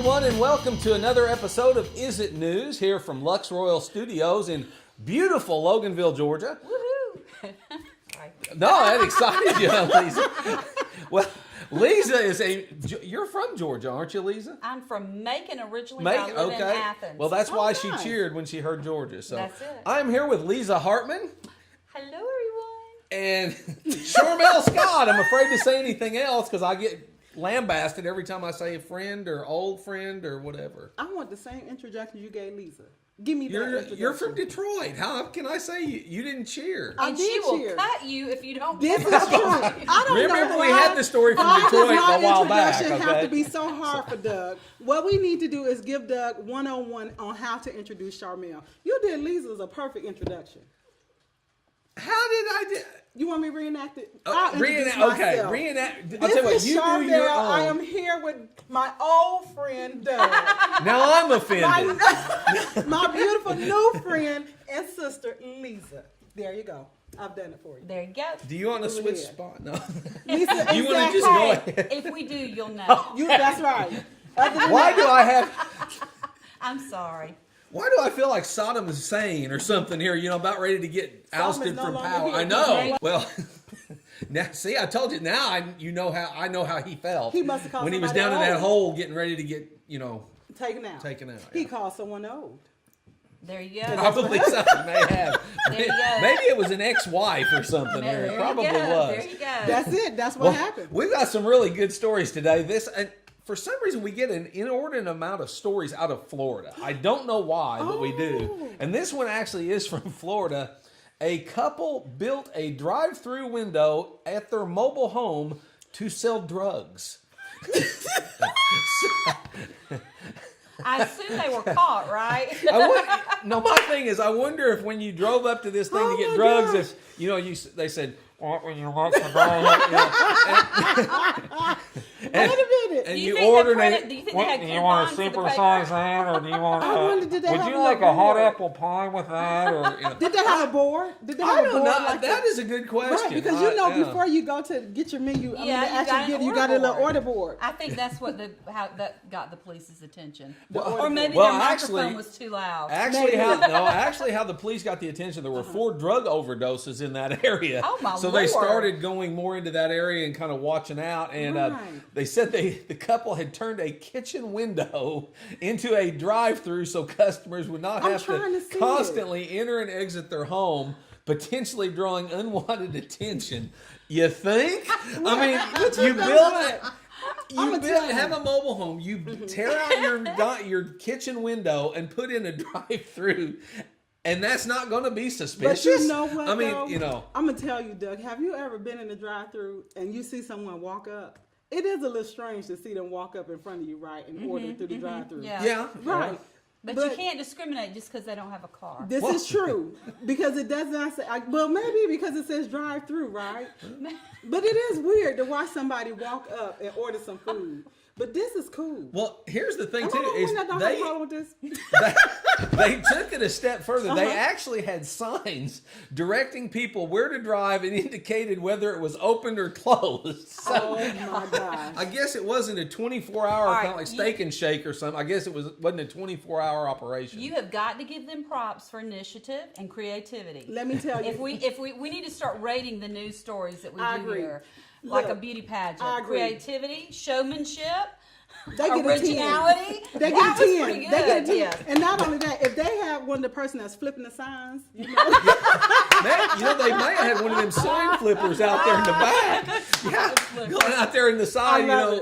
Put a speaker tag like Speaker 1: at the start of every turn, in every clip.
Speaker 1: everyone, and welcome to another episode of Is It News here from Lux Royal Studios in beautiful Loganville, Georgia.
Speaker 2: Woohoo!
Speaker 1: No, that excited you, huh, Lisa? Well, Lisa you're from Georgia, aren't you, Lisa?
Speaker 2: I'm from Macon originally, but I live in Athens.
Speaker 1: Well, that's why she cheered when she heard Georgia. So
Speaker 2: that's it.
Speaker 1: I'm here with Lisa Hartman.
Speaker 2: Hello, everyone.
Speaker 1: And Charmel Scott. I'm afraid to say anything else because I get lambasted every time I say friend or old friend or whatever.
Speaker 3: I want the same introduction you gave Lisa. Give me that introduction.
Speaker 1: You're from Detroit. How can I say you didn't cheer?
Speaker 2: And she will cut you if you don't.
Speaker 3: This is true. I don't
Speaker 1: Remember
Speaker 3: know
Speaker 1: we had the story from Detroit a while back.
Speaker 3: Why does my introduction have to be so hard for Doug? What we need to do is give Doug one-on-one on how to introduce Charmel. You did Lisa's a perfect introduction.
Speaker 1: How did I do?
Speaker 3: You want me to reenact it?
Speaker 1: Reenact. I'll tell you what, you do your own.
Speaker 3: I am here with my old friend Doug.
Speaker 1: Now I'm offended.
Speaker 3: My beautiful new friend and sister Lisa. There you go. I've done it for you.
Speaker 2: There you go.
Speaker 1: Do you want to switch spot? No.
Speaker 3: Lisa,
Speaker 1: you want to just go ahead?
Speaker 2: If we do, you'll know.
Speaker 3: That's right.
Speaker 1: Why do I have?
Speaker 2: I'm sorry.
Speaker 1: Why do I feel like Saddam Hussein or something here? You know, about ready to get ousted from power. I know. Well, now see, I told you. Now I know how he felt.
Speaker 3: He must have called
Speaker 1: when he was
Speaker 3: somebody
Speaker 1: down in that
Speaker 3: old.
Speaker 1: hole, getting ready to get
Speaker 3: taken out. He
Speaker 1: Yeah.
Speaker 3: called someone old.
Speaker 2: There you go.
Speaker 1: Probably something may have.
Speaker 2: There you go.
Speaker 1: Maybe it was an ex-wife or something.
Speaker 2: There
Speaker 1: It probably
Speaker 2: you go.
Speaker 1: was.
Speaker 2: There you go.
Speaker 3: That's it. That's what happened.
Speaker 1: We've got some really good stories today. And for some reason, we get an inordinate amount of stories out of Florida. I don't know why, but we do. And this one actually is from Florida. A couple built a drive-through window at their mobile home to sell drugs.
Speaker 2: I assume they were caught, right?
Speaker 1: My thing is, I wonder if when you drove up to this thing to get drugs, if they said, "What when you want the
Speaker 3: Wait a minute.
Speaker 1: and
Speaker 2: Do
Speaker 1: you
Speaker 2: think
Speaker 1: ordered
Speaker 2: they
Speaker 1: it.
Speaker 2: printed- do you think they had
Speaker 4: Do you want a
Speaker 2: coupons in the
Speaker 4: super
Speaker 2: paper?
Speaker 4: size that, or do you want?
Speaker 3: I wondered, did they
Speaker 4: Would
Speaker 3: have
Speaker 4: you
Speaker 3: a
Speaker 4: like a hot
Speaker 3: board?
Speaker 4: apple pie with that, or?
Speaker 3: Did they have a board? Did they have
Speaker 1: I
Speaker 3: a
Speaker 1: don't
Speaker 3: board
Speaker 1: know.
Speaker 3: like
Speaker 1: That is a good question.
Speaker 3: Right, because before you go to get your menu,
Speaker 2: Yeah,
Speaker 3: you got a little order board.
Speaker 2: I think that's how that got the police's attention.
Speaker 1: Well,
Speaker 2: Or maybe
Speaker 1: well,
Speaker 2: their
Speaker 1: actually-
Speaker 2: microphone was too loud.
Speaker 1: Actually, how the police got the attention, there were 4 drug overdoses in that area.
Speaker 2: Oh, my
Speaker 1: So they
Speaker 2: Lord.
Speaker 1: started going more into that area and kind of watching out. And they said the couple had turned a kitchen window into a drive-through so customers would not have to constantly enter and exit their home, potentially drawing unwanted attention. You think? I mean, you build it. Have a mobile home. You tear out your kitchen window and put in a drive-through, and that's not going to be suspicious.
Speaker 3: But you know what?
Speaker 1: I mean,
Speaker 3: I'm gonna tell you, Doug. Have you ever been in a drive-through and you see someone walk up? It is a little strange to see them walk up in front of you, right, and order through the drive-through.
Speaker 1: Yeah.
Speaker 3: Right.
Speaker 2: But you can't discriminate just because they don't have a car.
Speaker 3: This is true because it does not say. Well, maybe because it says drive-through, right? But it is weird to watch somebody walk up and order some food. But this is cool.
Speaker 1: Well, here's the thing, too,
Speaker 3: is
Speaker 1: they took it a step further. They actually had signs directing people where to drive and indicated whether it was opened or closed. So,
Speaker 3: oh, my gosh.
Speaker 1: I guess it wasn't a 24-hour, kind of like Steak and Shake or something. I guess it wasn't a 24-hour operation.
Speaker 2: You have got to give them props for initiative and creativity.
Speaker 3: Let me tell you.
Speaker 2: If we need to start rating the news stories that we do
Speaker 3: agree.
Speaker 2: here. Like
Speaker 3: Look,
Speaker 2: a beauty pageant.
Speaker 3: I agree.
Speaker 2: Creativity, showmanship,
Speaker 3: They get
Speaker 2: originality.
Speaker 3: They get
Speaker 2: That
Speaker 3: a 10.
Speaker 2: was pretty good.
Speaker 3: They get a 10.
Speaker 2: Yes.
Speaker 3: And not only that, if they have one of the person that's flipping the signs,
Speaker 1: They might have had one of them sign flippers out there in the back. Yeah, going out there in the side,
Speaker 3: I love
Speaker 2: the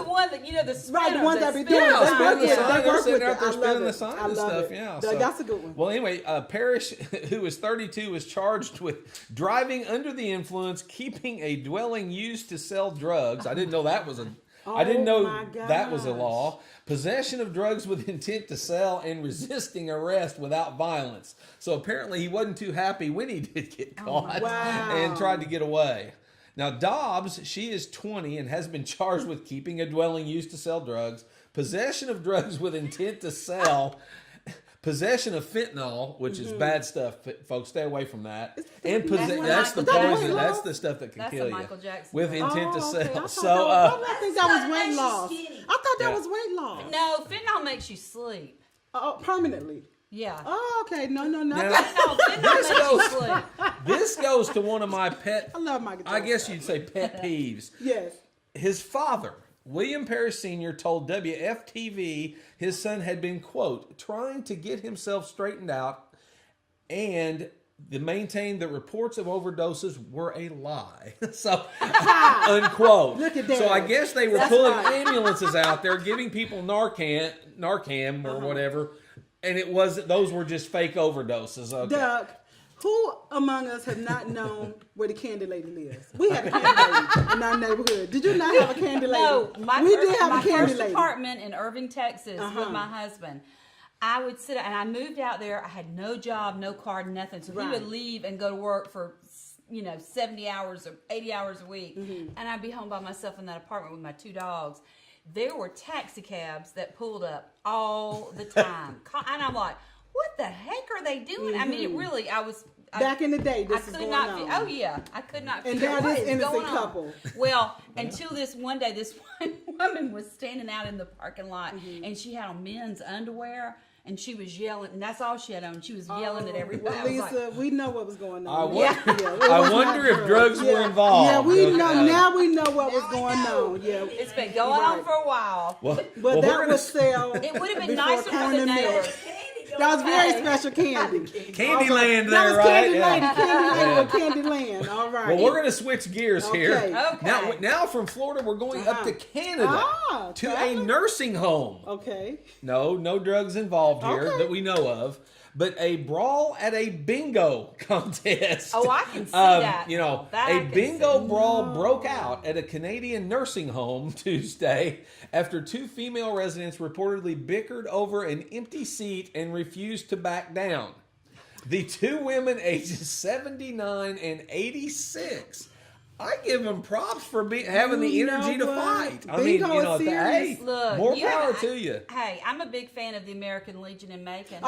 Speaker 3: it.
Speaker 2: one that, the spinner.
Speaker 3: Right, the ones that be
Speaker 2: spin.
Speaker 3: doing
Speaker 1: Yeah, spinning the
Speaker 3: it.
Speaker 1: sign.
Speaker 3: They
Speaker 1: They're
Speaker 3: work
Speaker 1: sitting
Speaker 3: with
Speaker 1: out
Speaker 3: it.
Speaker 1: there
Speaker 3: I
Speaker 1: spinning
Speaker 3: love
Speaker 1: the
Speaker 3: it.
Speaker 1: sign
Speaker 3: I
Speaker 1: and
Speaker 3: love
Speaker 1: stuff.
Speaker 3: it.
Speaker 1: Yeah,
Speaker 3: That's a good one.
Speaker 1: Well, anyway, Parrish, who is 32, is charged with driving under the influence, keeping a dwelling used to sell drugs. I didn't know that was I didn't know that was a law. Possession of drugs with intent to sell and resisting arrest without violence. So apparently he wasn't too happy when he did get caught and tried to get away. Now Dobbs, she is 20 and has been charged with keeping a dwelling used to sell drugs, possession of drugs with intent to sell, possession of fentanyl, which is bad stuff, folks. Stay away from that. And
Speaker 2: That's
Speaker 1: that's the
Speaker 2: Michael
Speaker 1: poison.
Speaker 2: Jackson.
Speaker 1: That's the stuff that can
Speaker 2: That's
Speaker 1: kill
Speaker 2: a
Speaker 1: you
Speaker 2: Michael Jackson.
Speaker 1: with intent to
Speaker 3: Okay.
Speaker 1: sell.
Speaker 3: I
Speaker 1: So,
Speaker 3: think that was weight loss. I thought that was weight loss.
Speaker 2: No, fentanyl makes you sleep.
Speaker 3: Oh, permanently.
Speaker 2: Yeah.
Speaker 3: Oh, okay. No.
Speaker 1: Now,
Speaker 2: No, fentanyl makes you sleep.
Speaker 1: this goes to one of my pet.
Speaker 3: I love Michael
Speaker 1: I
Speaker 3: Jackson.
Speaker 1: guess you'd say pet peeves.
Speaker 3: Yes.
Speaker 1: His father, William Parrish Sr., told WFTV his son had been, quote, trying to get himself straightened out and to maintain that reports of overdoses were a lie. So, unquote.
Speaker 3: Look at that.
Speaker 1: So I guess they were
Speaker 3: That's
Speaker 1: pulling
Speaker 3: right.
Speaker 1: ambulances out there, giving people Narcan or whatever, and it wasn't. Those were just fake overdoses. Okay.
Speaker 3: Doug, who among us have not known where the candy lady lives? We had a candy lady in our neighborhood. Did you not have a candy lady?
Speaker 2: No,
Speaker 3: we
Speaker 2: my
Speaker 3: did have a candy
Speaker 2: first
Speaker 3: lady.
Speaker 2: apartment in Irving, Texas, with my husband. I would sit, and I moved out there. I had no job, no card, nothing. So he
Speaker 3: Right.
Speaker 2: would leave and go to work for 70 hours or 80 hours a week, and I'd be home by myself in that apartment with my 2 dogs. There were taxi cabs that pulled up all the time, and I'm like, what the heck are they doing? I mean, it really,
Speaker 3: Back in the day,
Speaker 2: I
Speaker 3: this is
Speaker 2: could
Speaker 3: going
Speaker 2: not.
Speaker 3: on.
Speaker 2: Oh yeah, I could not.
Speaker 3: And
Speaker 2: figure
Speaker 3: now
Speaker 2: out what
Speaker 3: this
Speaker 2: is
Speaker 3: innocent
Speaker 2: going on.
Speaker 3: couple.
Speaker 2: Well, until this one day, this one woman was standing out in the parking lot, and she had on men's underwear, and she was yelling, and that's all she had on. She was yelling at everybody.
Speaker 3: Well,
Speaker 2: I was
Speaker 3: Lisa,
Speaker 2: like,
Speaker 3: we know what was going
Speaker 1: I
Speaker 3: on.
Speaker 1: wonder,
Speaker 3: it was
Speaker 1: I
Speaker 3: not
Speaker 1: wonder if drugs were involved.
Speaker 3: Yeah, we
Speaker 1: Okay.
Speaker 3: know. Now we know what was going on. Yeah,
Speaker 2: it's been going on for a while.
Speaker 1: Well,
Speaker 3: but
Speaker 1: well, we're
Speaker 3: that
Speaker 1: gonna
Speaker 3: would sell.
Speaker 2: It would have been
Speaker 3: before
Speaker 2: nicer for
Speaker 3: corn
Speaker 2: the
Speaker 3: and milk.
Speaker 2: neighbors.
Speaker 3: That was very special candy.
Speaker 1: Candyland
Speaker 3: That
Speaker 1: there,
Speaker 3: was
Speaker 1: right?
Speaker 3: Candy Lady. Candy Lady with Candyland. All right.
Speaker 1: Well, we're going to switch gears here.
Speaker 2: Okay.
Speaker 1: Now from Florida, we're going up to Canada to a
Speaker 3: traveling?
Speaker 1: nursing home.
Speaker 3: Okay.
Speaker 1: No drugs involved here
Speaker 3: Okay.
Speaker 1: that we know of, but a brawl at a bingo contest.
Speaker 2: Oh, I can see that.
Speaker 1: You know,
Speaker 2: That I
Speaker 1: a
Speaker 2: can
Speaker 1: bingo
Speaker 2: see.
Speaker 1: brawl broke out at a Canadian nursing home Tuesday after 2 female residents reportedly bickered over an empty seat and refused to back down. The 2 women, ages 79 and 86. I give them props for having the energy to fight. I mean,
Speaker 3: Bingo is
Speaker 1: hey,
Speaker 3: serious.
Speaker 2: Look,
Speaker 1: more
Speaker 2: you
Speaker 1: power
Speaker 2: have-
Speaker 1: to you.
Speaker 2: Hey, I'm a big fan of the American Legion in Macon.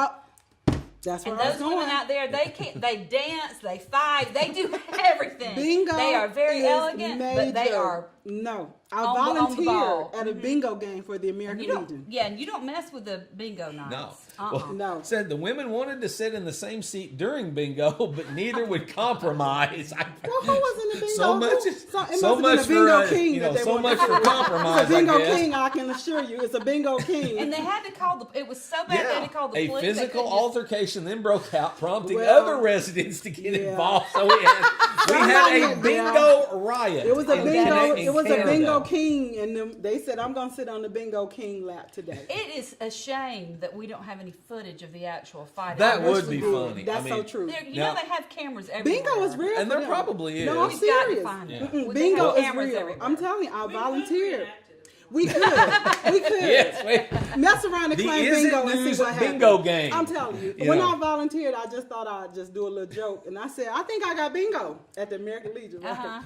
Speaker 3: That's where
Speaker 2: And
Speaker 3: I was
Speaker 2: those
Speaker 3: going.
Speaker 2: women out there, they dance, they fight, they do everything.
Speaker 3: Bingo.
Speaker 2: They are very
Speaker 3: is
Speaker 2: elegant, but they
Speaker 3: major.
Speaker 2: are.
Speaker 3: No, I
Speaker 2: on the
Speaker 3: volunteered
Speaker 2: ball.
Speaker 3: at a bingo game for the
Speaker 2: You
Speaker 3: American
Speaker 2: don't,
Speaker 3: Legion.
Speaker 2: yeah, and you don't mess with the bingo nights.
Speaker 1: No.
Speaker 2: Uh-uh.
Speaker 3: No.
Speaker 1: Said the women wanted to sit in the same seat during bingo, but neither would compromise.
Speaker 3: Well, who was in the bingo?
Speaker 1: So much,
Speaker 3: It
Speaker 1: so
Speaker 3: must have
Speaker 1: much
Speaker 3: been a bingo
Speaker 1: for
Speaker 3: king that they
Speaker 1: so
Speaker 3: wanted
Speaker 1: much
Speaker 3: to
Speaker 1: for
Speaker 3: have.
Speaker 1: compromise.
Speaker 3: It's a bingo
Speaker 1: I guess.
Speaker 3: king, I can assure you. It's a bingo king.
Speaker 2: And they had to call the. It was so bad they had to call the
Speaker 1: A
Speaker 2: police. They
Speaker 1: physical
Speaker 2: couldn't just-
Speaker 1: altercation then broke out, prompting
Speaker 3: Well,
Speaker 1: other residents to get
Speaker 3: yeah.
Speaker 1: involved. So we had a bingo riot.
Speaker 3: It was a
Speaker 1: in
Speaker 3: bingo.
Speaker 1: in
Speaker 3: It was a
Speaker 1: Canada.
Speaker 3: bingo king, and they said, "I'm gonna sit on the bingo king lap today."
Speaker 2: It is a shame that we don't have any footage of the actual fight.
Speaker 1: That
Speaker 2: I
Speaker 1: would
Speaker 2: wish
Speaker 1: be
Speaker 2: we
Speaker 1: funny.
Speaker 2: did.
Speaker 3: That's
Speaker 1: I mean,
Speaker 3: so true.
Speaker 2: You
Speaker 1: Now-
Speaker 2: know they have cameras everywhere.
Speaker 3: Bingo is real,
Speaker 1: And
Speaker 3: for
Speaker 1: there
Speaker 3: them.
Speaker 1: probably
Speaker 3: No, I'm
Speaker 1: is.
Speaker 2: We've got to
Speaker 3: serious.
Speaker 2: find it.
Speaker 3: Mm-mm,
Speaker 2: They
Speaker 3: bingo
Speaker 2: have
Speaker 3: is
Speaker 2: cameras
Speaker 3: real.
Speaker 2: everywhere.
Speaker 3: I'm telling you, I volunteered. We could, we could
Speaker 1: Yes,
Speaker 3: mess around and
Speaker 1: The
Speaker 3: claim
Speaker 1: Is It
Speaker 3: bingo and see
Speaker 1: News
Speaker 3: what happens.
Speaker 1: bingo game.
Speaker 3: I'm telling you,
Speaker 1: You
Speaker 3: when
Speaker 1: know.
Speaker 3: I volunteered, I just thought I'd just do a little joke, and I said, I think I got bingo at the American Legion. Right?
Speaker 2: Uh-huh.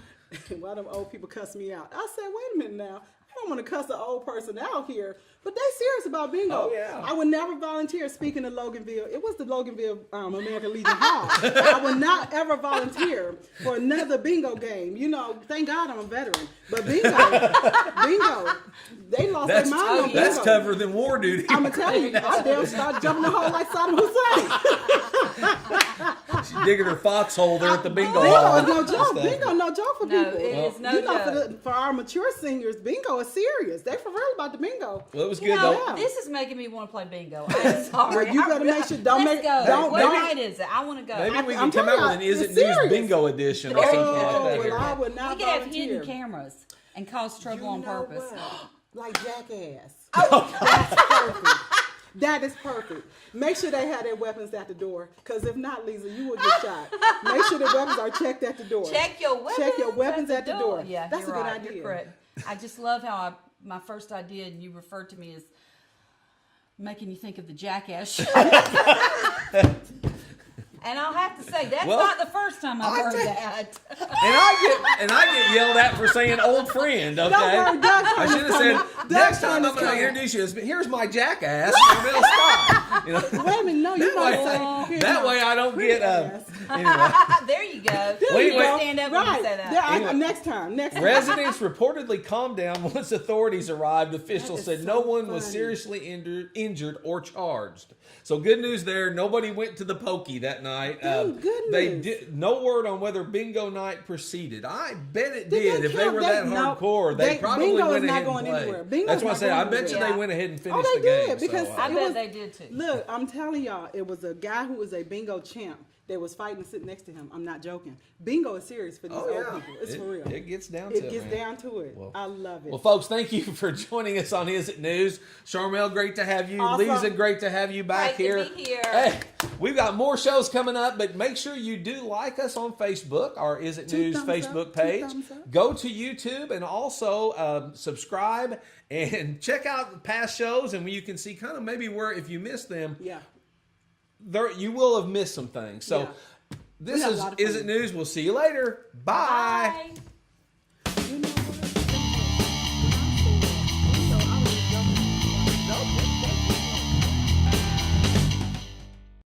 Speaker 3: Why them old people cuss me out? I said, wait a minute now. I don't want to cuss an old person out here, but they serious about bingo.
Speaker 1: Oh, yeah.
Speaker 3: I would never volunteer speaking of Loganville. It was the Loganville American Legion Hall. I would not ever volunteer for another bingo game. You know, thank God I'm a veteran. But bingo, they lost their mind on bingo.
Speaker 1: That's tougher than war duty.
Speaker 3: I'm gonna tell you, I damn start jumping the hole like Saddam Hussein.
Speaker 1: She's digging her foxhole there at the bingo
Speaker 3: Bingo
Speaker 1: hall.
Speaker 3: is no joke. Bingo, no joke for
Speaker 2: No,
Speaker 3: people.
Speaker 2: it is no
Speaker 3: you know,
Speaker 2: joke.
Speaker 3: for our mature seniors, bingo is serious. They for real about the bingo.
Speaker 1: Well, it was
Speaker 2: You
Speaker 1: good
Speaker 2: know,
Speaker 1: though.
Speaker 2: this is making me want to play bingo. I'm sorry.
Speaker 3: Well, you better make sure- don't
Speaker 2: Let's
Speaker 3: make-
Speaker 2: go.
Speaker 3: don't-
Speaker 2: What
Speaker 3: don't-
Speaker 2: night is it? I want to go.
Speaker 1: Maybe we
Speaker 3: I'm
Speaker 1: can come
Speaker 3: telling
Speaker 1: out with an
Speaker 3: you,
Speaker 1: Is It
Speaker 3: it's
Speaker 1: News
Speaker 3: serious.
Speaker 1: bingo edition or
Speaker 2: Oh,
Speaker 1: something like that.
Speaker 3: well,
Speaker 1: here.
Speaker 3: I would not
Speaker 2: we could have
Speaker 3: volunteer.
Speaker 2: hidden cameras and cause trouble on
Speaker 3: You know
Speaker 2: purpose.
Speaker 3: what? Like Jackass. That's perfect. That is perfect. Make sure they have their weapons at the door, because if not, Lisa, you will get shot. Make sure the weapons are checked at the door.
Speaker 2: Check your weapons.
Speaker 3: Check your weapons at the door.
Speaker 2: Yeah,
Speaker 3: That's
Speaker 2: you're
Speaker 3: a good
Speaker 2: right.
Speaker 3: idea.
Speaker 2: You're correct. I just love how my first idea, and you referred to me as making you think of the Jackass show. And I'll have to say that's
Speaker 1: Well,
Speaker 2: not the first time I've heard that.
Speaker 1: And I get yelled at for saying old friend. Okay,
Speaker 3: worry, Doug's
Speaker 1: I should have said
Speaker 3: Doug's
Speaker 1: next
Speaker 3: time
Speaker 1: time
Speaker 3: is
Speaker 1: I'm going to
Speaker 3: coming.
Speaker 1: introduce you as here's my jackass. Bill Scott. You know?
Speaker 3: Wait a minute, no, you might say
Speaker 1: That way I don't get anyway.
Speaker 2: There you go.
Speaker 1: Wait,
Speaker 2: You
Speaker 1: wait.
Speaker 2: stand up when you say that.
Speaker 3: Anyway. Next time.
Speaker 1: Residents reportedly calmed down once authorities arrived. Officials said
Speaker 3: so
Speaker 1: no one was
Speaker 3: funny.
Speaker 1: seriously injured or charged. So good news there. Nobody went to the pokey that night.
Speaker 3: Thank goodness.
Speaker 1: They did no word on whether bingo night proceeded. I bet it
Speaker 3: Did
Speaker 1: did.
Speaker 3: they
Speaker 1: If they
Speaker 3: count
Speaker 1: were
Speaker 3: that?
Speaker 1: that
Speaker 3: No,
Speaker 1: hardcore, they probably
Speaker 3: bingo
Speaker 1: went
Speaker 3: is not
Speaker 1: ahead
Speaker 3: going
Speaker 1: and played.
Speaker 3: anywhere. Bingo's
Speaker 1: That's what I
Speaker 3: not
Speaker 1: said. I
Speaker 3: going
Speaker 1: bet you
Speaker 2: anywhere.
Speaker 1: they went ahead and finished
Speaker 3: they
Speaker 1: the game.
Speaker 3: did, because
Speaker 1: so,
Speaker 2: I
Speaker 3: it
Speaker 2: bet
Speaker 3: was-
Speaker 2: they did too.
Speaker 3: Look, I'm telling y'all, it was a guy who was a bingo champ. They was fighting sitting next to him. I'm not joking. Bingo is serious for these old people. It's for real.
Speaker 1: It gets down to
Speaker 3: It
Speaker 1: it.
Speaker 3: gets
Speaker 1: man.
Speaker 3: down to it.
Speaker 1: Well-
Speaker 3: I love it.
Speaker 1: Well, folks, thank you for joining us on Is It News. Charmel, great to have you.
Speaker 3: Awesome.
Speaker 1: Lisa, great to have you back
Speaker 2: Great
Speaker 1: here.
Speaker 2: to be here.
Speaker 1: Hey, we've got more shows coming up, but make sure you do like us on Facebook, our Is It
Speaker 3: 2
Speaker 1: News
Speaker 3: thumbs
Speaker 1: Facebook
Speaker 3: up, 2
Speaker 1: page.
Speaker 3: thumbs up.
Speaker 1: Go to YouTube and also subscribe and check out the past shows, and you can see kind of maybe where, if you missed them,
Speaker 3: yeah.
Speaker 1: you will have missed some things. So
Speaker 3: Yeah.
Speaker 1: this
Speaker 3: We had a
Speaker 1: is
Speaker 3: lot of
Speaker 1: Is
Speaker 3: fun.
Speaker 1: It News. We'll see you later. Bye.
Speaker 2: Bye.